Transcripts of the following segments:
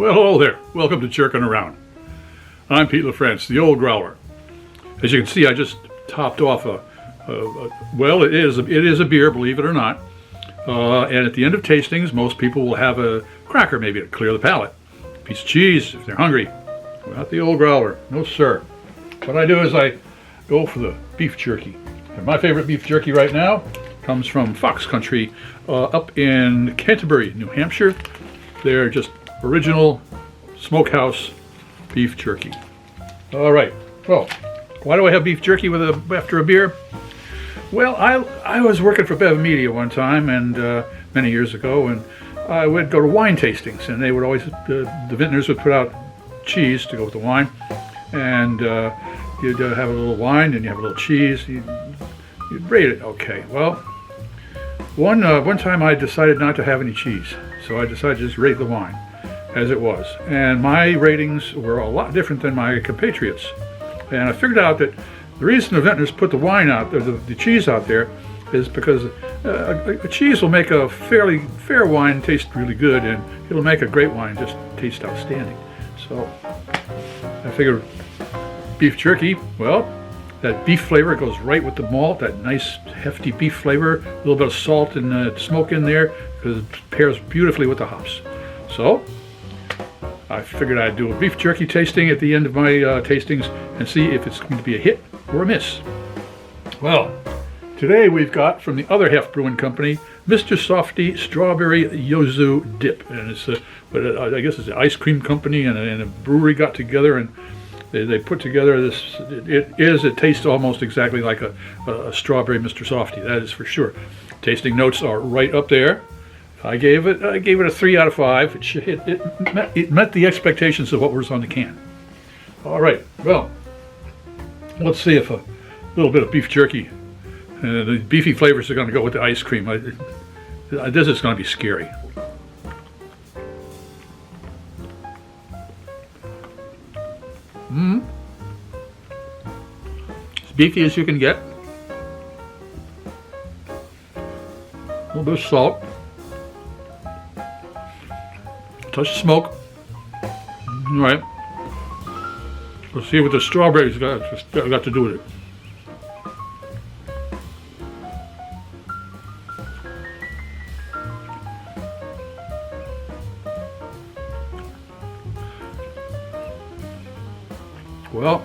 Well, hello there. Welcome to Jerkin Around. I'm Pete LaFrance, the old Growler. As you can see, I just topped off well, it is a beer, believe it or not. And at the end of tastings, most people will have a cracker maybe to clear the palate. A piece of cheese if they're hungry. Not the old Growler. No, sir. What I do is I go for the beef jerky. And my favorite beef jerky right now comes from Fox Country up in Canterbury, New Hampshire. They're just original smokehouse beef jerky. All right. Well, why do I have beef jerky after a beer? Well, I was working for Bev Media one time, and many years ago, and I would go to wine tastings, and they would always the vintners would put out cheese to go with the wine, and you'd have a little wine, and you have a little cheese. You'd rate it. Okay. Well, one time I decided not to have any cheese, so I decided to just rate the wine as it was, and my ratings were a lot different than my compatriots. And I figured out that the reason the vintners put the wine out there, the cheese out there, is because a cheese will make a fairly fair wine taste really good, and it'll make a great wine just taste outstanding. So I figured beef jerky, well, that beef flavor goes right with the malt, that nice hefty beef flavor, a little bit of salt and smoke in there, because it pairs beautifully with the hops. So I figured I'd do a beef jerky tasting at the end of my tastings and see if it's going to be a hit or a miss. Well, today we've got from the other Half Brewing Company, Mister Softee strawberry-yuzu dip, and it's I guess it's an ice cream company and a brewery got together, and they put together this. It tastes almost exactly like a strawberry Mister Softee. That is for sure. Tasting notes are right up there. I gave it a 3 out of 5. It met the expectations of what was on the can. All right, well, let's see if a little bit of beef jerky, the beefy flavors are going to go with the ice cream. This is going to be scary. As beefy as you can get. A little bit of salt. Touch of smoke. All right. Let's see what the strawberries got to do with it. Well,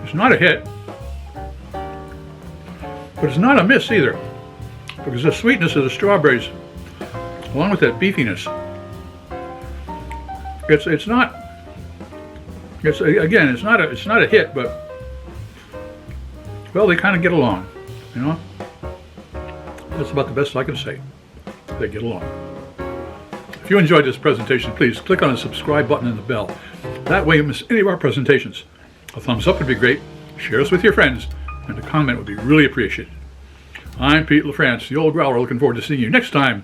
it's not a hit, but it's not a miss either. Because the sweetness of the strawberries, along with that beefiness, it's not a hit, but well, they kind of get along, you know. That's about the best I can say. They get along. If you enjoyed this presentation, please click on the subscribe button and the bell. That way you miss any of our presentations. A thumbs up would be great. Share us with your friends, and a comment would be really appreciated. I'm Pete LaFrance, the old Growler, looking forward to seeing you next time,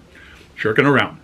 Jerkin Around.